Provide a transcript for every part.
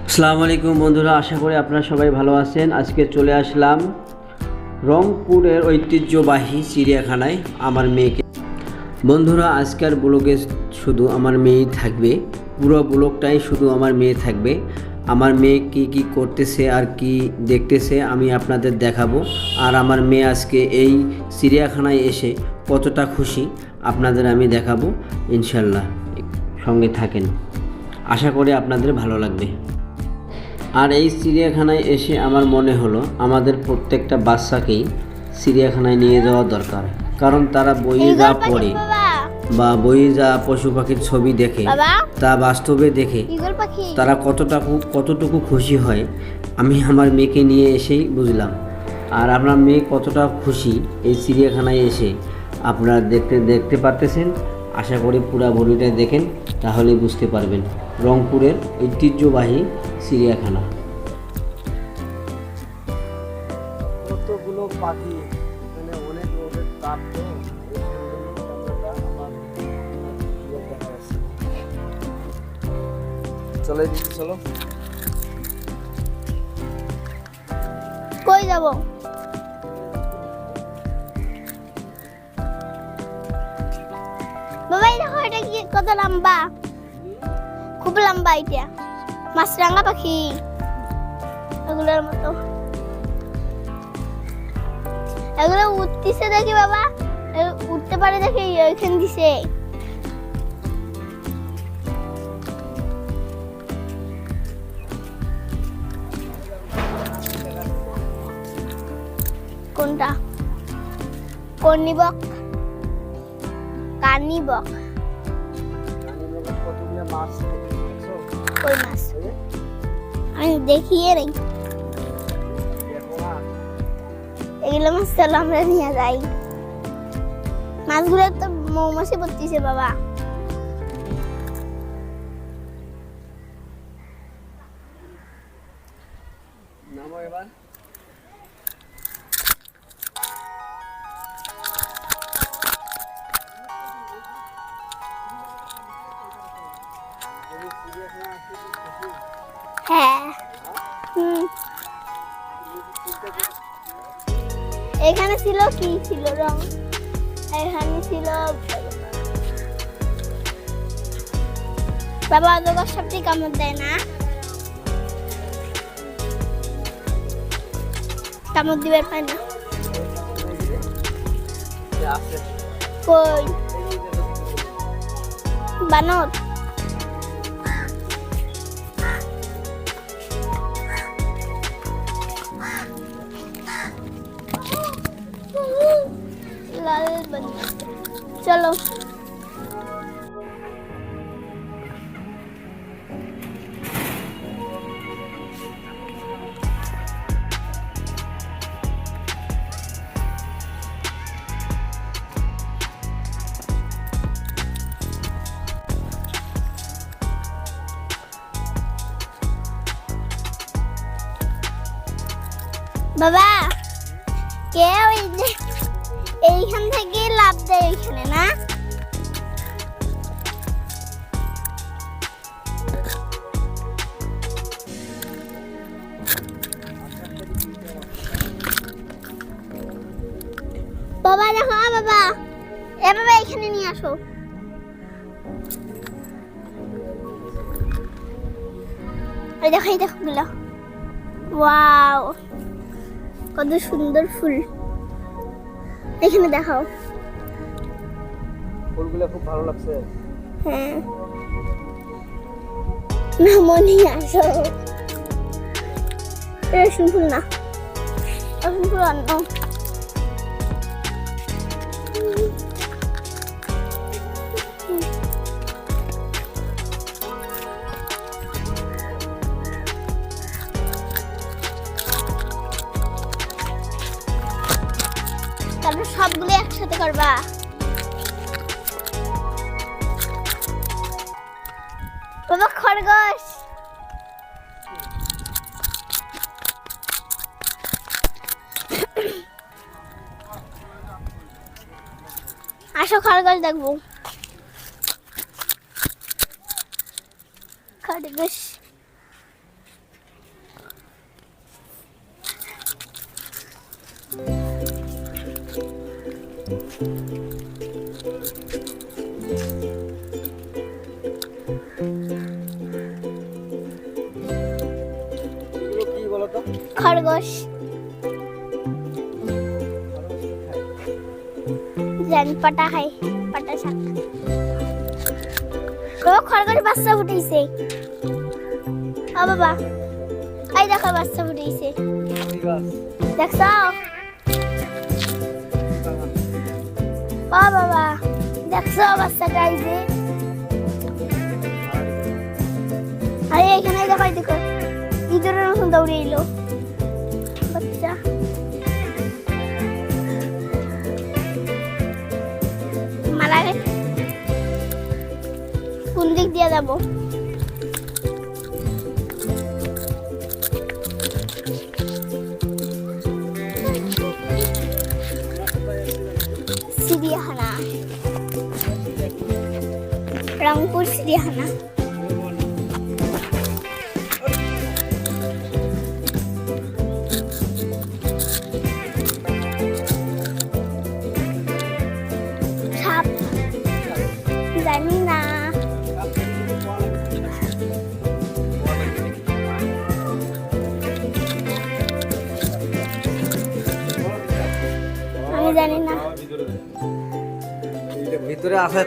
আসসালামু আলাইকুম বন্ধুরা, আশা করি আপনারা সবাই ভালো আছেন। আজকে চলে আসলাম রংপুরের ঐতিহ্যবাহী চিড়িয়াখানায় আমার মেয়েকে। বন্ধুরা, আজকের ব্লগে শুধু আমার মেয়েই থাকবে, পুরো ব্লগটাই শুধু আমার মেয়ে থাকবে। আমার মেয়ে কি করতেছে আর কি দেখতেছে আমি আপনাদের দেখাবো। আর আমার মেয়ে আজকে এই চিড়িয়াখানায় এসে কতটা খুশি আপনাদের আমি দেখাবো। ইনশাল্লাহ সঙ্গে থাকেন, আশা করি আপনাদের ভালো লাগবে। আর এই চিড়িয়াখানায় এসে আমার মনে হলো আমাদের প্রত্যেকটা বাচ্চাকেই চিড়িয়াখানায় নিয়ে যাওয়া দরকার, কারণ তারা বইয়ে যা পড়ে বা বইয়ে যা পশু পাখির ছবি দেখে তা বাস্তবে দেখে তারা কতটুকু খুশি হয় আমি আমার মেয়েকে নিয়ে এসেই বুঝলাম। আর আপনার মেয়ে কতটা খুশি এই চিড়িয়াখানায় এসে আপনারা দেখতে পারতেছেন। আশা করি পুরো ভিডিওটা দেখেন, তাহলেই বুঝতে পারবেন রংপুরের ঐতিহ্যবাহী চিড়িয়াখানা। কতগুলো পাখি, মানে অনেক রোদের তাপ তো চলে দিচ্ছি। চলো কই যাব? বাবা এই দেখো, এটা কি কত লম্বা, খুব লম্বা। এটা মাছরাঙা পাখি এগুলোর মতো। এগুলো উঠতেছে দেখি বাবা, উঠতে পারে দেখি, ওইখানে দিছে। কোনটা? কর্নিবক, কানিবক। কতগুলো মাছ দেখছো? কই মাছ? আমি দেখিয়ে নেই। দেখো না, এগুলো মাছ চলো আমরা নিয়ে যাই। মাছগুলো তো মৌমাছি পড়তেছে বাবা। নামো এবার। হ্যাঁ, এখানে ছিল কি ছিল রং, এখানে ছিল বাবা। অজগর সাপটি কামড় দেয় না? কামড় দিবার পায় না। কই বানর? লাল বানর, চলো। বাবা কে ওই যে এইখান থেকে লাভ দেয় ওইখানে না? বাবা দেখো, বাবা এ বাবা এখানে নিয়ে আসো। এই দেখো, এই দেখো গুলো, ওয়াও কত সুন্দর ফুল। এখানে দেখাও। ফুলগুলো খুব ভালো লাগছে। হ্যাঁ, না মনে আসো। রেশম ফুল না, রেশম ফুল অন্য। তারপর সবগুলো একসাথে করবা। বাবা খরগোশ, আসো খরগোশ দেখবো। খরগোশ এগুলো কি বলো তো? খরগোশ জান পাটা খাই পাটা শাক ও খরগোশ বাচ্চা ফুটাইছে ও বাবা এই দেখো বাচ্চা ফুটাইছে কি গাছ? দেখছো ও বাবা দেখছো বাচ্চা গাইছে আরে এখানে দেখো এই দেখো ইঁদুরের মতন দৌড়ে এলো বাচ্চা মারা গেছে কোন দিক দিয়ে যাবো চিড়িয়াখানা রংপুর চিড়িয়াখানা সাপ জানি না আমি জানি না ভিতরে আছে।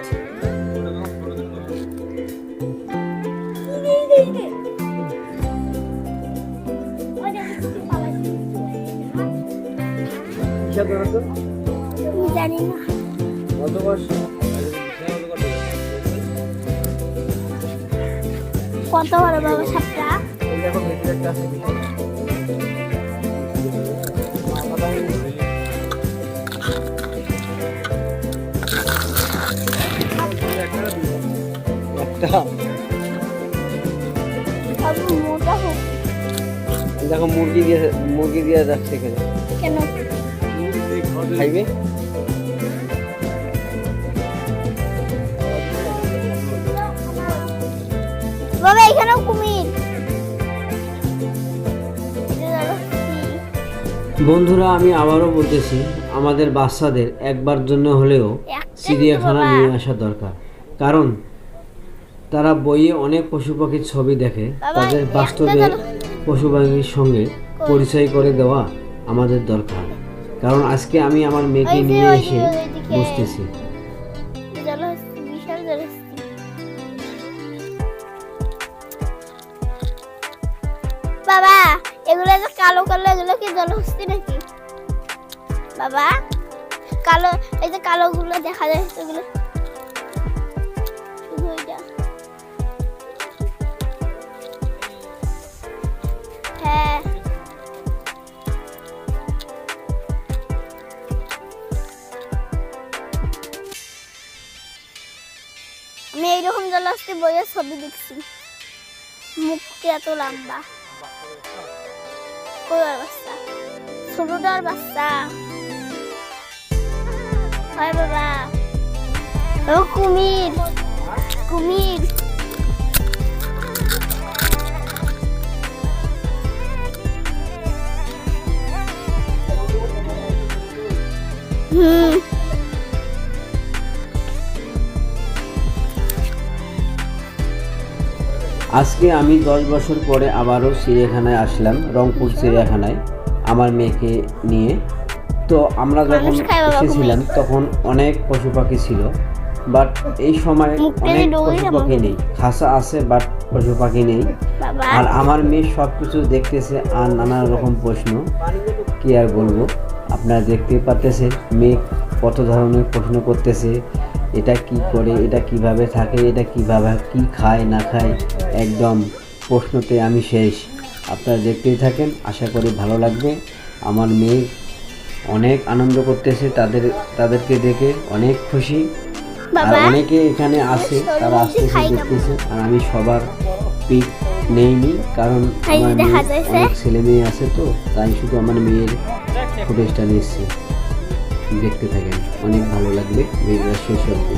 কিসের ধরে তো? আমি জানি না কত বয়স? কত বড় বাবা সাপটা এই দেখো ভিতরে একটা আছে। একটা বাবু মোটা হোক দেখো মুরগি দিয়ে যাচ্ছে এখানে কেন খাইবে। বাবা এখানেও কুমির বন্ধুরা আমি আবারও বলতেছি আমাদের বাচ্চাদের একবার জন্য হলেও চিড়িয়াখানা নিয়ে আসা দরকার, কারণ তারা বইয়ে অনেক পশু পাখির ছবি দেখে, তাদের বাস্তবে পশু পাখির সঙ্গে পরিচয় করে দেওয়া আমাদের দরকার। কারণ আজকে আমি আমার মেয়েকে নিয়ে এসে বুঝতেছি বিশাল জলহস্তি বাবা এগুলো যে কালো কালো এগুলো কি জলহস্তি নাকি বাবা কালো এই যে কালো গুলো দেখা যায় এগুলো শুধু এটা হ্যাঁ আমি এইরকম জলহস্তি বইয়ের ছবি দেখছি মুখটি এত লম্বা কোয়ার বাচ্চা ছোটটার বাচ্চা হয় বাবা ও কুমির কুমির আজকে আমি 10 বছর পরে আবারও চিড়িয়াখানায় আসলাম, রংপুর চিড়িয়াখানায় আমার মেয়েকে নিয়ে। তো আমরা যখন এসেছিলাম তখন অনেক পশু পাখি ছিল, বাট এই সময় অনেক পশু পাখি নেই, খাসা আছে বাট পশু পাখি নেই। আর আমার মেয়ে সব কিছু দেখতেছে আর নানা রকম প্রশ্ন, কি আর বলবো, আপনারা দেখতে পাচ্ছেন মেয়ে কত ধরনের প্রশ্ন করতেছে, এটা কি করে, এটা কিভাবে থাকে, এটা কিভাবে কি খায় না খায়, একদম প্রশ্নতে আমি শেষ। আপনারা দেখতেই থাকেন, আশা করি ভালো লাগবে। আমার মেয়ে অনেক আনন্দ করতেছে, তাদেরকে দেখে অনেক খুশি। আর অনেকে এখানে আসে, তারা আসতেছে দেখতেছে, আর আমি সবার পিক নেইনি, কারণ আমার অনেক ছেলে মেয়ে আছে, তো তাই শুধু আমার মেয়ের ফুটেজটা নিচ্ছি। দেখতে থাকেন, অনেক ভালো লাগবে ভিডিওটা শেষ অবধি।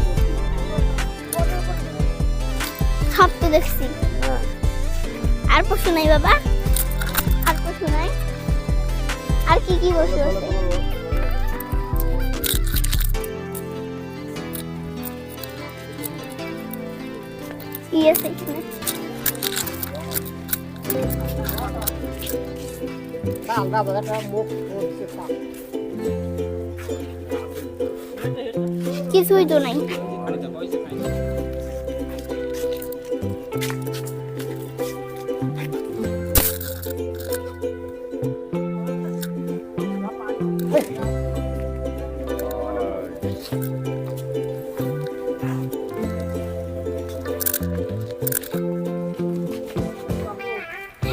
সব তো দেখছি, আর পশু নাই বাবা, আর পশু নাই, আর কি কি পশু আছে কি আছে এখানে? আলগা বাজাটা মুখ হচ্ছে পাক। কিছুই তো নাই।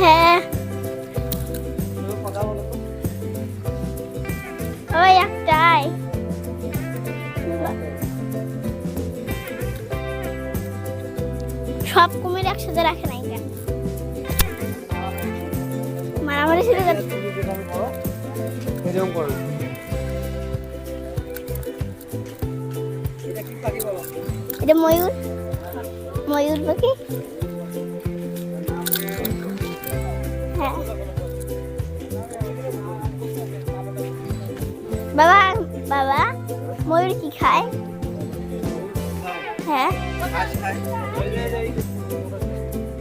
হ্যাঁ, কথা বলো তো। ওই একটাই। সব কুমির একসাথে রাখে নাই কেন? মারামারি শুরু করে। তুমি যেরকম করো এরকম করো। এটা কি পাখি বলো? এটা ময়ূর, ময়ূর পাখি। হ্যাঁ বাবা, বাবা ময়ূর কি খায়? হ্যাঁ, ঘাস খায়। ওই যে এই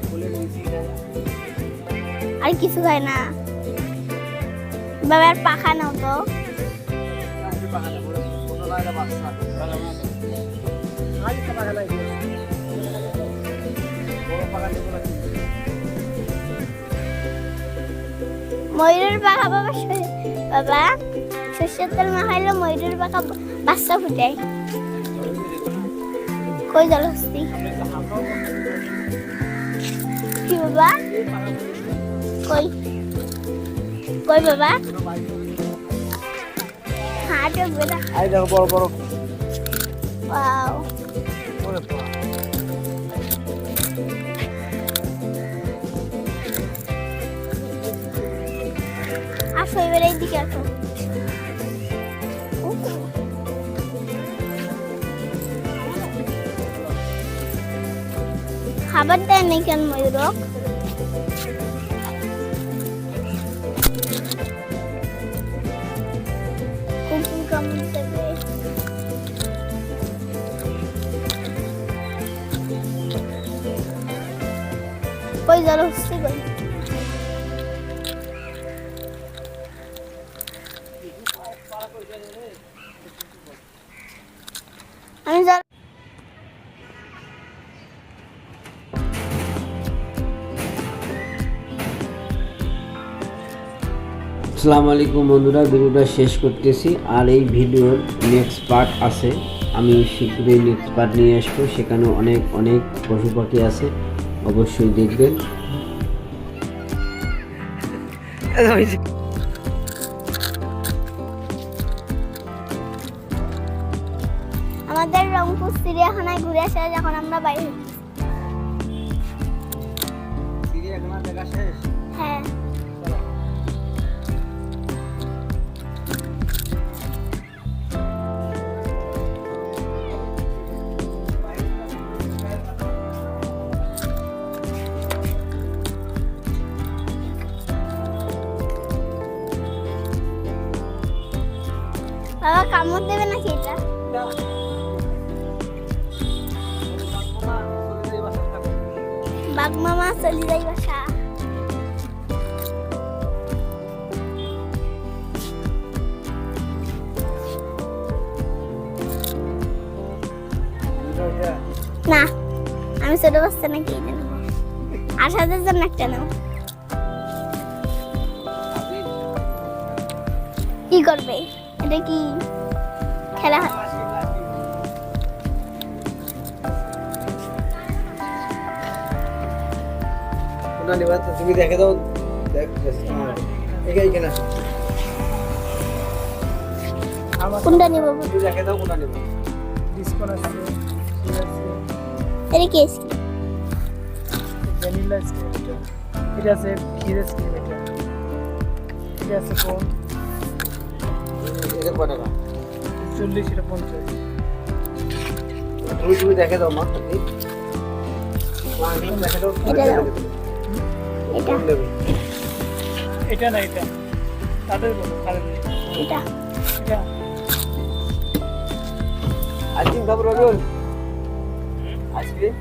ফুলের নিচে খায়। আর কিছু খায় না। বাবার পাখা নাও তো। আজকে পাখাটা বলে ছোট লাইলা বাচ্চা। আজকে পাখা নাই। বড় পাখা নেবো নাকি? ময়ূরের পাখা বাবা বাবা সর্ষের তেল মাখাইলে ময়ূরের পাখা বাচ্চা ফুটায়। কই জল হস্তি কি বাবা? কই কই বাবা? হাঁটো বেটা। আই দেখো বড় বড় ওয়াও, ওরে বাবা। আসো এবার এইদিকে আসো। খাবার দেয় নাই কেন ময়ূরক? কুকুর কামড় দেবে। কই জল হচ্ছে কই? আমি জল আসসালামু আলাইকুম বন্ধুরা, ভিডিওটা শেষ করতেছি। আর এই ভিডিওর নেক্সট পার্ট আছে, আমি শীঘ্রই নেক্সট পার্ট নিয়ে আসবো। সেখানে অনেক অনেক পশু পাখি আছে, অবশ্যই দেখবেন। আমাদের রংপুর চিড়িয়াখানায় ঘুরে আসা যখন আমরা বাইরে। চিড়িয়াখানা দেখা শেষ। হ্যাঁ, বাবা কামড় দেবে নাকি এটা? বাঘ মামা চলে যাই বাসা। না, আমি ছোট বাচ্চা নাকি এটা নেবো। 8,000 জন্য একটা নেবো। কি করবে? এটা কি খেলা? কোনটা নিবা তুমি দেখে দাও। দেখ এইখানে কোনটা নেবো? তুমি দেখে দাও কোনটা নিবা। ডিসকাউন্ট আছে, এটা কি আছে? ভ্যানিলা স্ক্রিম এটা আছে, ক্ষীর স্ক্রিম এটা আছে কোন এটা কত টাকা? 40 এটা 50। তুমি দেখে দাও মা। দেখে দাও এটা দাও। এটা এটা না এটা তাদের বলো এটা এটা আইসক্রিম খাবো রবিউল? আইসক্রিম